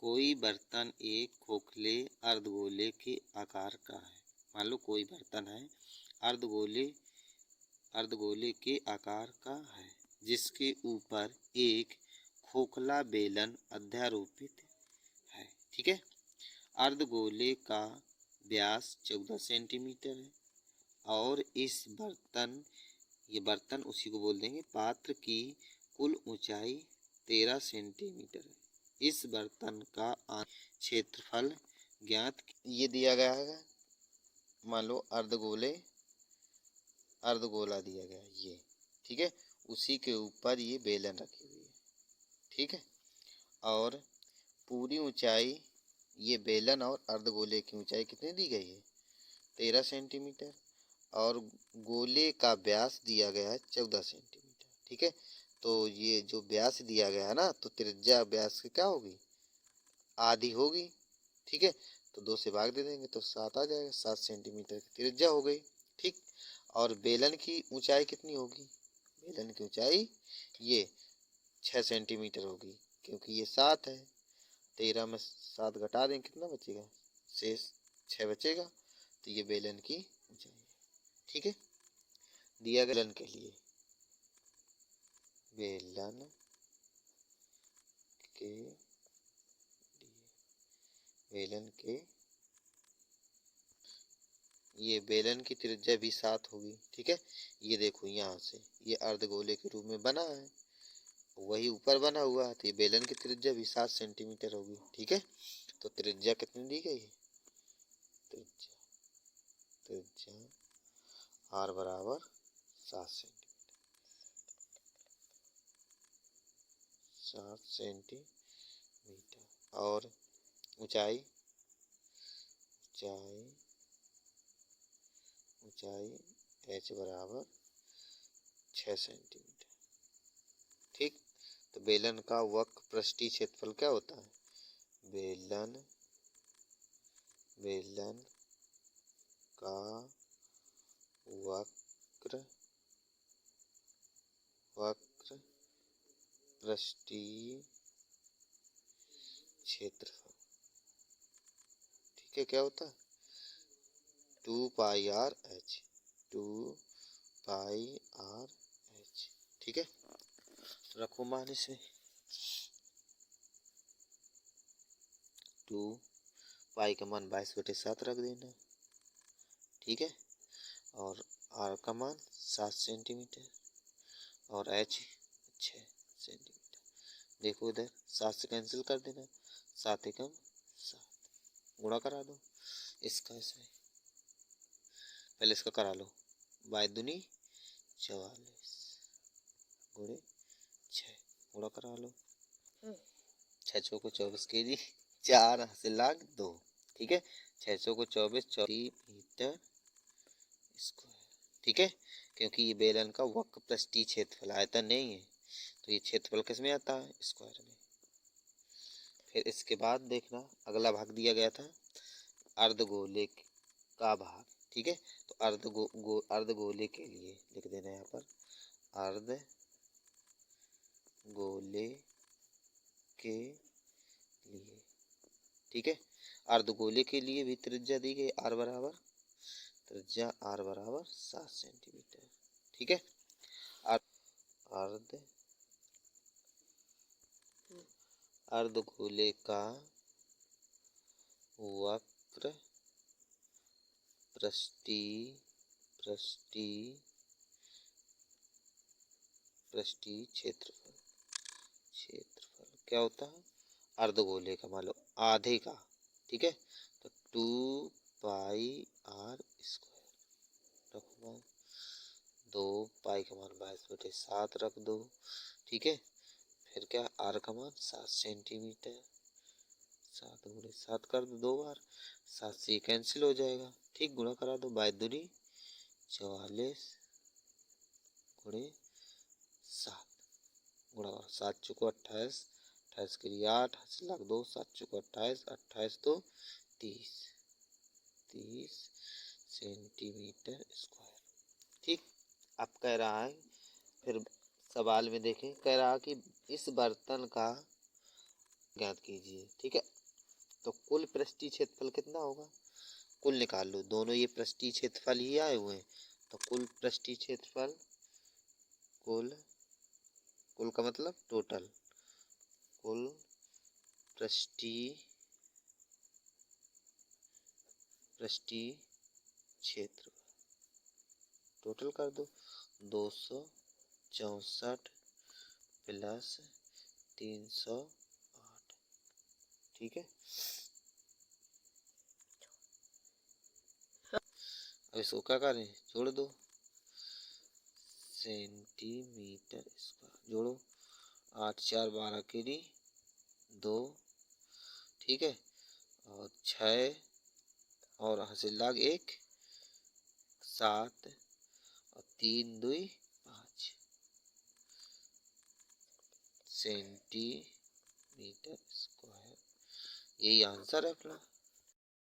कोई बर्तन एक खोखले अर्धगोले के आकार का है। मान लो कोई बर्तन है अर्धगोले के आकार का है, जिसके ऊपर एक खोखला बेलन अध्यारोपित है। ठीक है। अर्धगोले का व्यास 14 सेंटीमीटर है और ये बर्तन उसी को बोल देंगे। पात्र की कुल ऊंचाई 13 सेंटीमीटर है। इस बर्तन का क्षेत्रफल ज्ञात। ये दिया गया है, मान लो अर्धगोला दिया गया है ये। ठीक है। उसी के ऊपर ये बेलन रखी हुई है। ठीक है। और पूरी ऊंचाई, ये बेलन और अर्धगोले की ऊंचाई कितनी दी गई है? 13 सेंटीमीटर। और गोले का व्यास दिया गया है 14 सेंटीमीटर। ठीक है। तो ये जो व्यास दिया गया है ना, तो त्रिज्या व्यास की क्या होगी? आधी होगी। ठीक है। तो 2 से भाग दे देंगे तो 7 आ जाएगा। 7 सेंटीमीटर की त्रिज्या हो गई। ठीक। और बेलन की ऊंचाई कितनी होगी? बेलन की ऊंचाई ये 6 सेंटीमीटर होगी, क्योंकि ये 7 है। 13 में 7 घटा दें, कितना बचेगा? शेष 6 बचेगा। तो ये बेलन की ऊंचाई है। ठीक है। दिया गया बेलन के लिए, ये बेलन की त्रिज्या भी 7 होगी। ठीक है। ये देखो यहाँ से ये अर्धगोले के रूप में बना है, वही ऊपर बना हुआ है, तो ये बेलन की त्रिज्या भी 7 सेंटीमीटर होगी। ठीक है। तो त्रिज्या कितनी दी गई है? त्रिज्या आर बराबर 7 सेंटीमीटर। और ऊंचाई h बराबर 6 सेंटीमीटर। ठीक। तो बेलन का वक्र पृष्ठीय क्षेत्रफल क्या होता है? बेलन का वक्र पृष्ठीय क्षेत्रफल। ठीक है। क्या होता है? 2 पाई आर एच। ठीक है। रखो मान इसे। 2 पाई का मान 22/7 रख देना। ठीक है। और आर का मान 7 सेंटीमीटर और एच 6 सेंटीमीटर। देखो इधर 7 से कैंसिल कर देना। 7 एकम 7, गुणा करा दो इसका इसमें। पहले इसका करा लो। 22 दूनी 44 गुणे 6, गुणा करा लो। 6 चौको 24 kg, 4 लाख 2। ठीक है। 6 चौको 24 मीटर स्क्वायर। ठीक है। क्योंकि ये बेलन का वक्र पृष्ठीय क्षेत्रफल, आयतन नहीं है, तो ये क्षेत्रफल किस में आता है? स्क्वायर में। फिर इसके बाद देखना अगला भाग दिया गया था अर्धगोले का भाग। ठीक है। तो अर्धगोले के लिए लिख देना यहाँ पर, अर्धगोले के लिए। ठीक है। अर्धगोले के लिए भी त्रिज्या दी गई आर बराबर 7 सेंटीमीटर। ठीक है। अर्धगोले का वक्र पृष्ठीय क्षेत्रफल क्या होता है? अर्धगोले का मान लो आधे का। ठीक है। तो 2 पाई आर स्क्वायर रखो। 2 पाई का मान 22/7 रख दो। ठीक है। फिर क्या? आर का मान 7 सेंटीमीटर। 7 गुणे 7 कर दो 2 बार, 7 से कैंसिल हो जाएगा। ठीक। गुणा करा दो। 22 दूनी 44 गुणे 7, गुणा 7 चौको 28, 28 के लिए 8, 8 लाख 2, 7 चौको 28, 28 तो 30 सेंटीमीटर स्क्वायर। ठीक। अब कह रहा है, फिर सवाल में देखें, कह रहा कि इस बर्तन का ज्ञात कीजिए। ठीक है, तो कुल पृष्ठीय क्षेत्रफल कितना होगा, कुल निकाल लो, दोनों ये पृष्ठीय क्षेत्रफल ही आए हुए हैं, तो कुल पृष्ठीय क्षेत्रफल, कुल कुल का मतलब टोटल, कुल पृष्ठीय क्षेत्र टोटल कर दो, 264 प्लस 308। ठीक है, अब इसको क्या करें, जोड़ दो, सेंटीमीटर स्क्वायर जोड़ो, 8 4 12 की 2, ठीक है, और 6 और हासिल लाग 1 7 और 3 2 5 सेंटीमीटर स्क्वायर, यही आंसर है अपना।